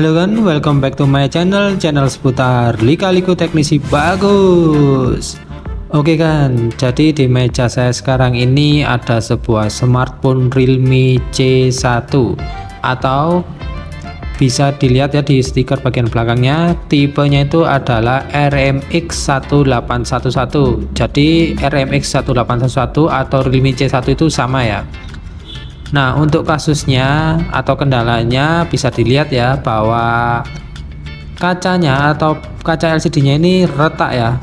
Halo kan, welcome back to my channel seputar lika-liku teknisi bagus. Oke kan, jadi di meja saya sekarang ini ada sebuah smartphone Realme C1 atau bisa dilihat ya di stiker bagian belakangnya, tipenya itu adalah RMX 1811. Jadi RMX 1811 atau Realme C1 itu sama ya. Nah, untuk kasusnya atau kendalanya bisa dilihat ya bahwa kacanya atau kaca LCD-nya ini retak ya.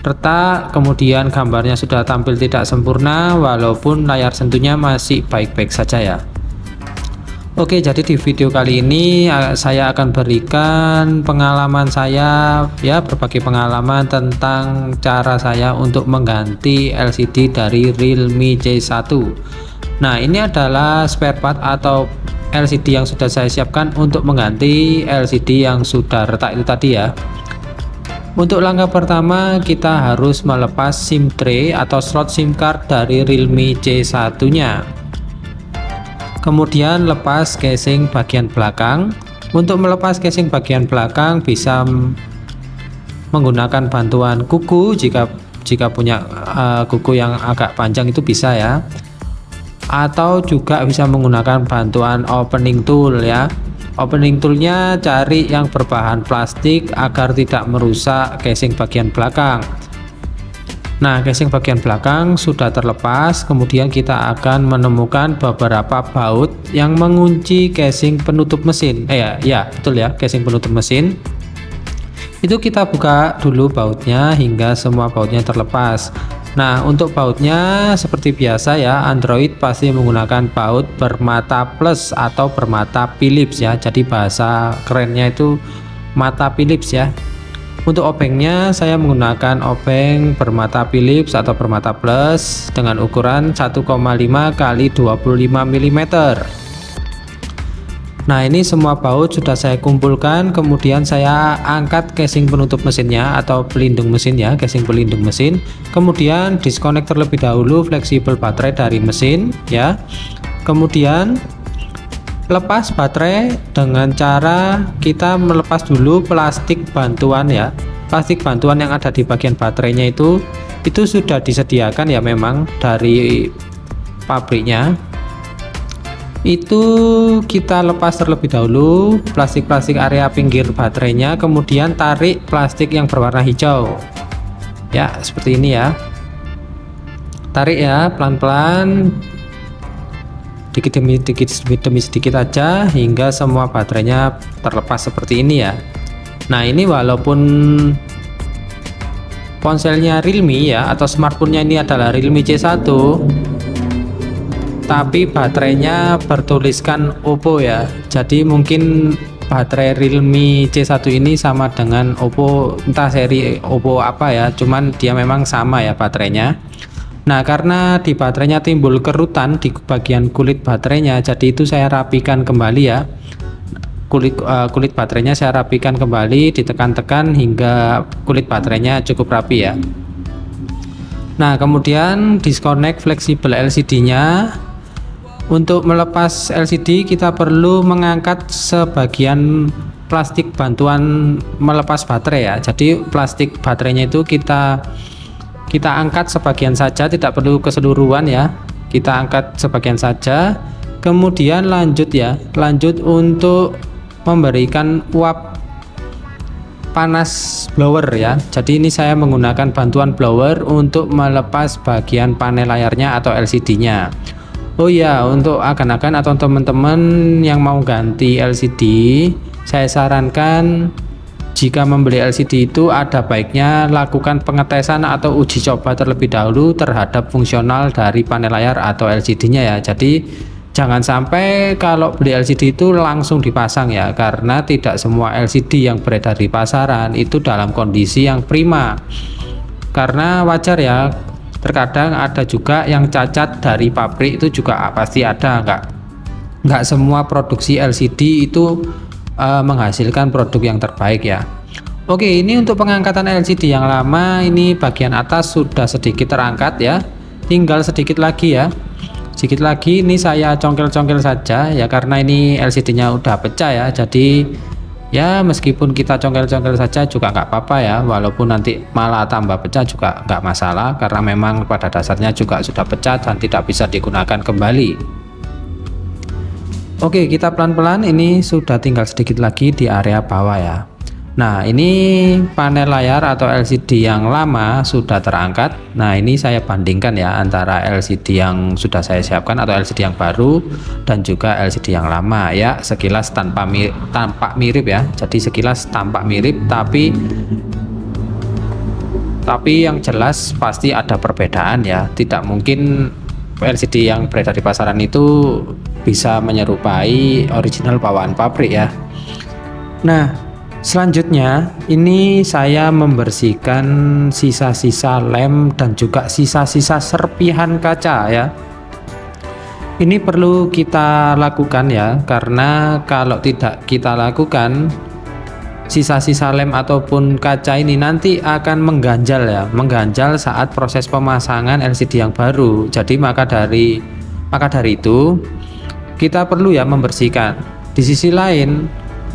Retak, kemudian gambarnya sudah tampil tidak sempurna walaupun layar sentuhnya masih baik-baik saja ya. Oke, jadi di video kali ini saya akan berikan pengalaman saya ya, berbagai pengalaman tentang cara saya untuk mengganti LCD dari Realme C1. Nah, ini adalah spare part atau LCD yang sudah saya siapkan untuk mengganti LCD yang sudah retak itu tadi ya. Untuk langkah pertama kita harus melepas SIM tray atau slot SIM card dari Realme C1 nya. Kemudian lepas casing bagian belakang. Untuk melepas casing bagian belakang bisa menggunakan bantuan kuku, jika punya kuku yang agak panjang itu bisa ya, atau juga bisa menggunakan bantuan opening tool ya. Opening toolnya cari yang berbahan plastik agar tidak merusak casing bagian belakang. Nah, casing bagian belakang sudah terlepas, kemudian kita akan menemukan beberapa baut yang mengunci casing penutup mesin. Ya betul ya, casing penutup mesin. Itu kita buka dulu bautnya hingga semua bautnya terlepas. Nah, untuk bautnya seperti biasa ya, Android pasti menggunakan baut bermata plus atau bermata Philips ya. Jadi bahasa kerennya itu mata Philips ya. Untuk obengnya saya menggunakan obeng bermata Philips atau bermata plus dengan ukuran 1,5 x 25 mm. Nah, ini semua baut sudah saya kumpulkan, kemudian saya angkat casing penutup mesinnya atau pelindung mesin ya, casing pelindung mesin. Kemudian disconnect terlebih dahulu fleksibel baterai dari mesin ya. Kemudian lepas baterai dengan cara kita melepas dulu plastik bantuan ya. Plastik bantuan yang ada di bagian baterainya itu sudah disediakan ya, memang dari pabriknya. Itu kita lepas terlebih dahulu plastik area pinggir baterainya, kemudian tarik plastik yang berwarna hijau ya, seperti ini ya. Tarik ya pelan-pelan, dikit demi sedikit aja hingga semua baterainya terlepas seperti ini ya. Nah, ini walaupun ponselnya Realme ya, atau smartphone-nya ini adalah Realme C1, tapi baterainya bertuliskan Oppo ya. Jadi mungkin baterai Realme C1 ini sama dengan Oppo, entah seri Oppo apa ya, cuman dia memang sama ya baterainya. Nah, karena di baterainya timbul kerutan di bagian kulit baterainya, jadi itu saya rapikan kembali ya. Kulit baterainya saya rapikan kembali, ditekan-tekan hingga kulit baterainya cukup rapi ya. Nah, kemudian disconnect fleksibel LCD-nya. Untuk melepas LCD kita perlu mengangkat sebagian plastik bantuan melepas baterai ya. Jadi plastik baterainya itu kita angkat sebagian saja, tidak perlu keseluruhan ya. Kita angkat sebagian saja. Kemudian lanjut untuk memberikan uap panas blower ya. Jadi ini saya menggunakan bantuan blower untuk melepas bagian panel layarnya atau LCD-nya. Oh ya, untuk akan-akan atau teman-teman yang mau ganti LCD, saya sarankan jika membeli LCD itu ada baiknya lakukan pengetesan atau uji coba terlebih dahulu terhadap fungsional dari panel layar atau LCD-nya ya. Jadi jangan sampai kalau beli LCD itu langsung dipasang ya, karena tidak semua LCD yang beredar di pasaran itu dalam kondisi yang prima. Karena wajar ya, terkadang ada juga yang cacat dari pabrik, itu juga pasti ada. Nggak semua produksi LCD itu menghasilkan produk yang terbaik ya. Oke, ini untuk pengangkatan LCD yang lama, ini bagian atas sudah sedikit terangkat ya, tinggal sedikit lagi ya. sedikit lagi. Ini saya congkel-congkel saja ya, karena ini LCD-nya udah pecah ya, jadi ya meskipun kita congkel-congkel saja juga nggak apa-apa ya, walaupun nanti malah tambah pecah juga nggak masalah, karena memang pada dasarnya juga sudah pecah dan tidak bisa digunakan kembali. Oke, kita pelan-pelan, ini sudah tinggal sedikit lagi di area bawah ya. Nah, ini panel layar atau LCD yang lama sudah terangkat. Nah, ini saya bandingkan ya antara LCD yang sudah saya siapkan atau LCD yang baru dan juga LCD yang lama ya. Sekilas tampak mirip ya. Jadi sekilas tampak mirip, tapi yang jelas pasti ada perbedaan ya. Tidak mungkin LCD yang beredar di pasaran itu bisa menyerupai original bawaan pabrik ya. Nah, selanjutnya ini saya membersihkan sisa-sisa lem dan juga sisa-sisa serpihan kaca ya. Ini perlu kita lakukan ya, karena kalau tidak kita lakukan, sisa-sisa lem ataupun kaca ini nanti akan mengganjal saat proses pemasangan LCD yang baru. Jadi maka dari itu kita perlu ya membersihkan. Di sisi lain,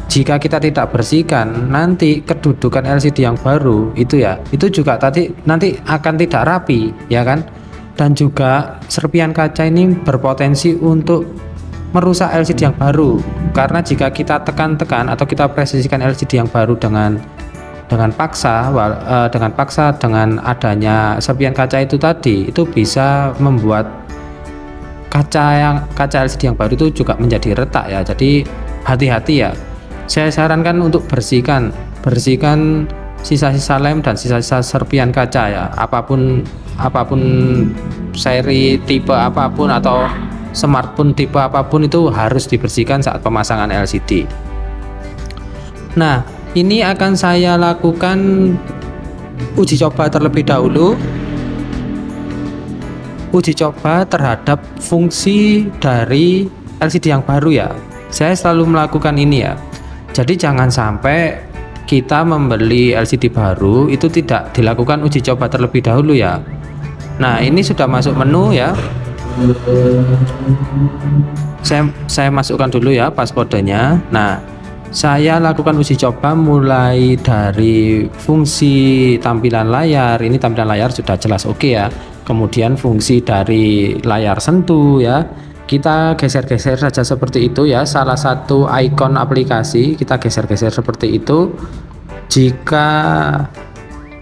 jika kita tidak bersihkan, nanti kedudukan LCD yang baru itu juga nanti akan tidak rapi ya kan. Dan juga serpihan kaca ini berpotensi untuk merusak LCD yang baru, karena jika kita tekan-tekan atau kita presisikan LCD yang baru dengan paksa dengan adanya serpihan kaca itu tadi, itu bisa membuat kaca LCD yang baru itu juga menjadi retak ya. Jadi hati-hati ya. Saya sarankan untuk bersihkan sisa-sisa lem dan sisa-sisa serpihan kaca ya, apapun seri tipe apapun atau smartphone tipe apapun itu harus dibersihkan saat pemasangan LCD. Nah, ini akan saya lakukan uji coba terlebih dahulu. Uji coba terhadap fungsi dari LCD yang baru ya. Saya selalu melakukan ini ya. Jadi jangan sampai kita membeli LCD baru itu tidak dilakukan uji coba terlebih dahulu ya. Nah, ini sudah masuk menu ya. Saya masukkan dulu ya passcode-nya. Nah, saya lakukan uji coba mulai dari fungsi tampilan layar. Ini tampilan layar sudah jelas oke ya. Kemudian fungsi dari layar sentuh ya. Kita geser-geser saja seperti itu ya, salah satu ikon aplikasi kita geser-geser seperti itu. Jika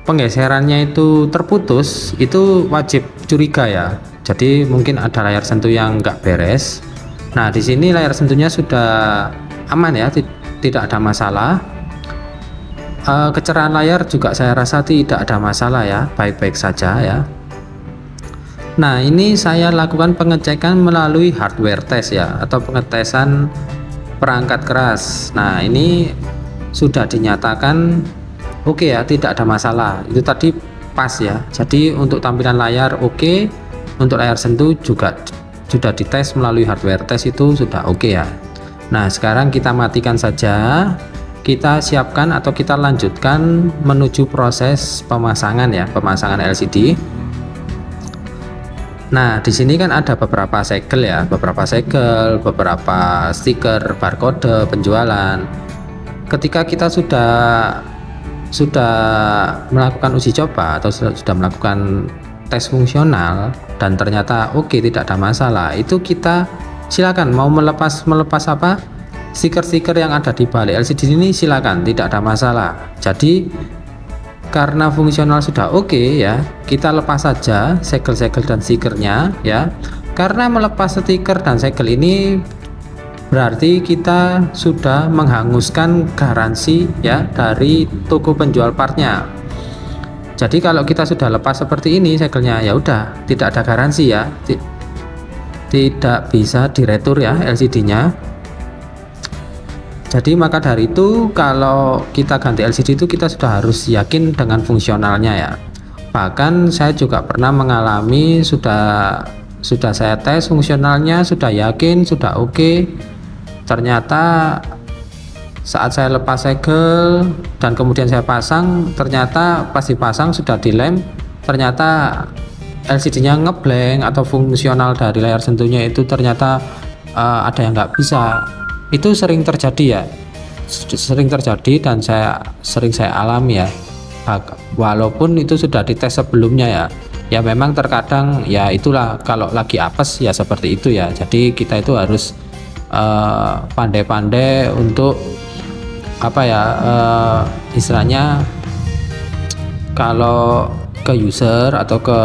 penggeserannya itu terputus, itu wajib curiga ya, jadi mungkin ada layar sentuh yang nggak beres. Nah, di sini layar sentuhnya sudah aman ya, tidak ada masalah. Kecerahan layar juga saya rasa tidak ada masalah ya, baik-baik saja ya. Nah, ini saya lakukan pengecekan melalui hardware test ya, atau pengetesan perangkat keras. Nah, ini sudah dinyatakan oke ya, tidak ada masalah. Itu tadi pas ya. Jadi untuk tampilan layar oke, untuk layar sentuh juga sudah dites melalui hardware test, itu sudah oke ya. Nah, sekarang kita matikan saja. Kita siapkan atau kita lanjutkan menuju proses pemasangan ya, pemasangan LCD. Nah, di sini kan ada beberapa segel ya, beberapa stiker barcode penjualan. Ketika kita sudah melakukan uji coba atau sudah melakukan tes fungsional dan ternyata oke, tidak ada masalah, itu kita silakan mau melepas apa stiker-stiker yang ada di balik LCD ini, silakan, tidak ada masalah. Jadi karena fungsional sudah oke ya, kita lepas saja segel-segel dan stikernya ya. Karena melepas stiker dan segel ini berarti kita sudah menghanguskan garansi ya dari toko penjual partnya. Jadi kalau kita sudah lepas seperti ini segelnya, ya udah tidak ada garansi ya, tidak bisa diretur ya LCD-nya. Jadi maka dari itu kalau kita ganti LCD itu kita sudah harus yakin dengan fungsionalnya ya. Bahkan saya juga pernah mengalami, sudah saya tes fungsionalnya, sudah yakin, sudah oke. Ternyata saat saya lepas segel dan kemudian saya pasang, ternyata pas dipasang sudah dilem, ternyata LCD-nya ngeblank atau fungsional dari layar sentuhnya itu ternyata ada yang nggak bisa. Itu sering terjadi ya, sering terjadi dan sering saya alami ya. Walaupun itu sudah dites sebelumnya ya memang terkadang ya itulah, kalau lagi apes ya seperti itu ya. Jadi kita itu harus pandai-pandai untuk apa ya, istilahnya kalau ke user atau ke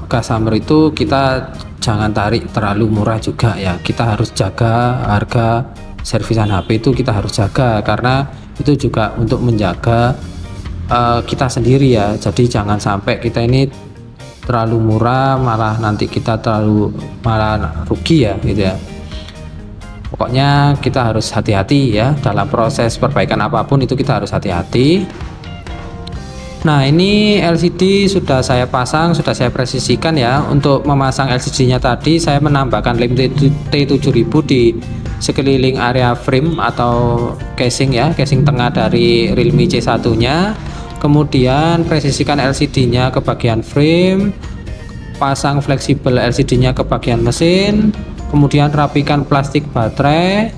customer itu kita jangan tarik terlalu murah juga ya. Kita harus jaga harga servisan HP itu, kita harus jaga karena itu juga untuk menjaga kita sendiri ya. Jadi jangan sampai kita ini terlalu murah malah nanti kita malah rugi ya gitu ya. Pokoknya kita harus hati-hati ya dalam proses perbaikan apapun, itu kita harus hati-hati. Nah, ini LCD sudah saya pasang, sudah saya presisikan ya. Untuk memasang LCD-nya tadi saya menambahkan lem T7000 di sekeliling area frame atau casing ya, casing tengah dari Realme C1-nya. Kemudian presisikan LCD-nya ke bagian frame, pasang fleksibel LCD-nya ke bagian mesin, kemudian rapikan plastik baterai,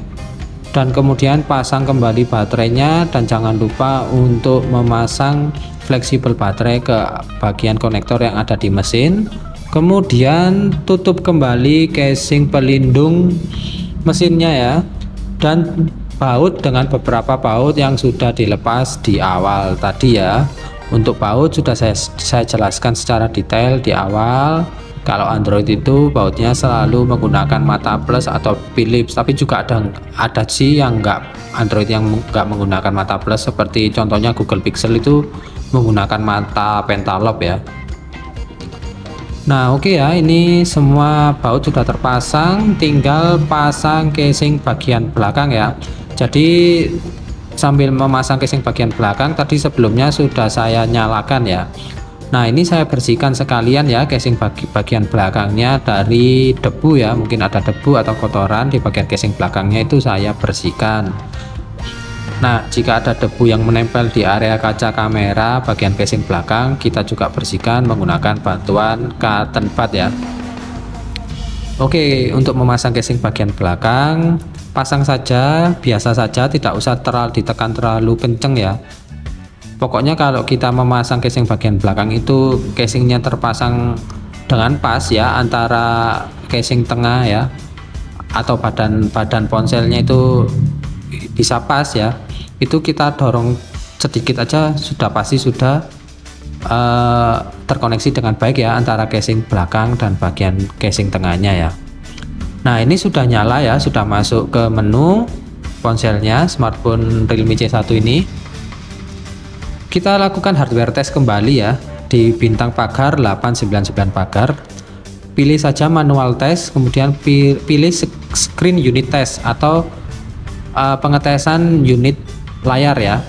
dan kemudian pasang kembali baterainya, dan jangan lupa untuk memasang fleksibel baterai ke bagian konektor yang ada di mesin. Kemudian tutup kembali casing pelindung mesinnya ya, dan baut dengan beberapa baut yang sudah dilepas di awal tadi ya. Untuk baut sudah saya jelaskan secara detail di awal. Kalau Android itu bautnya selalu menggunakan mata plus atau Philips, tapi juga ada sih yang Android yang nggak menggunakan mata plus, seperti contohnya Google Pixel itu menggunakan mata pentalobe ya. Nah oke ya, ini semua baut sudah terpasang, tinggal pasang casing bagian belakang ya. Jadi sambil memasang casing bagian belakang tadi sebelumnya sudah saya nyalakan ya. Nah ini saya bersihkan sekalian ya casing bagian belakangnya dari debu ya, mungkin ada debu atau kotoran di bagian casing belakangnya, itu saya bersihkan. Nah jika ada debu yang menempel di area kaca kamera bagian casing belakang, kita juga bersihkan menggunakan bantuan cotton bud ya. Oke, untuk memasang casing bagian belakang pasang saja biasa saja, tidak usah ditekan terlalu kenceng ya. Pokoknya kalau kita memasang casing bagian belakang itu casingnya terpasang dengan pas ya, antara casing tengah ya atau badan ponselnya itu bisa pas ya. Itu kita dorong sedikit aja sudah pasti sudah terkoneksi dengan baik ya antara casing belakang dan bagian casing tengahnya ya. Nah ini sudah nyala ya, sudah masuk ke menu ponselnya smartphone Realme C1 ini. Kita lakukan hardware test kembali ya di bintang pagar 899 pagar. Pilih saja manual test, kemudian pilih screen unit test atau pengetesan unit layar ya.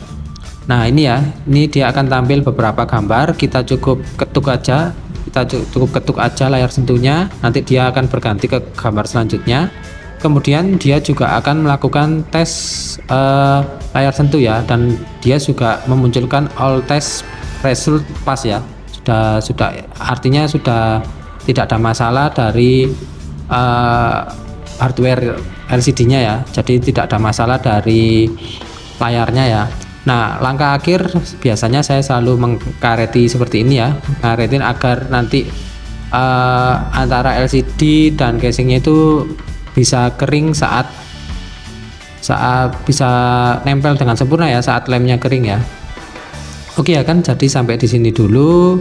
Nah ini ya, ini dia akan tampil beberapa gambar. Kita cukup ketuk aja layar sentuhnya, nanti dia akan berganti ke gambar selanjutnya. Kemudian dia juga akan melakukan tes layar sentuh ya, dan dia juga memunculkan all test result pass ya. Sudah artinya sudah tidak ada masalah dari hardware LCD-nya ya. Jadi tidak ada masalah dari layarnya ya. Nah langkah akhir biasanya saya selalu mengkareti seperti ini ya, ngaretin agar nanti antara LCD dan casingnya itu bisa kering saat bisa nempel dengan sempurna ya saat lemnya kering ya. Oke ya kan, jadi sampai di sini dulu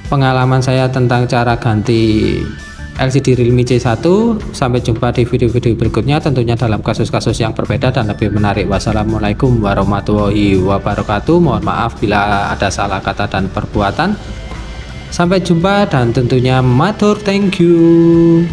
pengalaman saya tentang cara ganti LCD Realme C1. Sampai jumpa di video-video berikutnya, tentunya dalam kasus-kasus yang berbeda dan lebih menarik. Wassalamualaikum warahmatullahi wabarakatuh. Mohon maaf bila ada salah kata dan perbuatan. Sampai jumpa dan tentunya matur, thank you.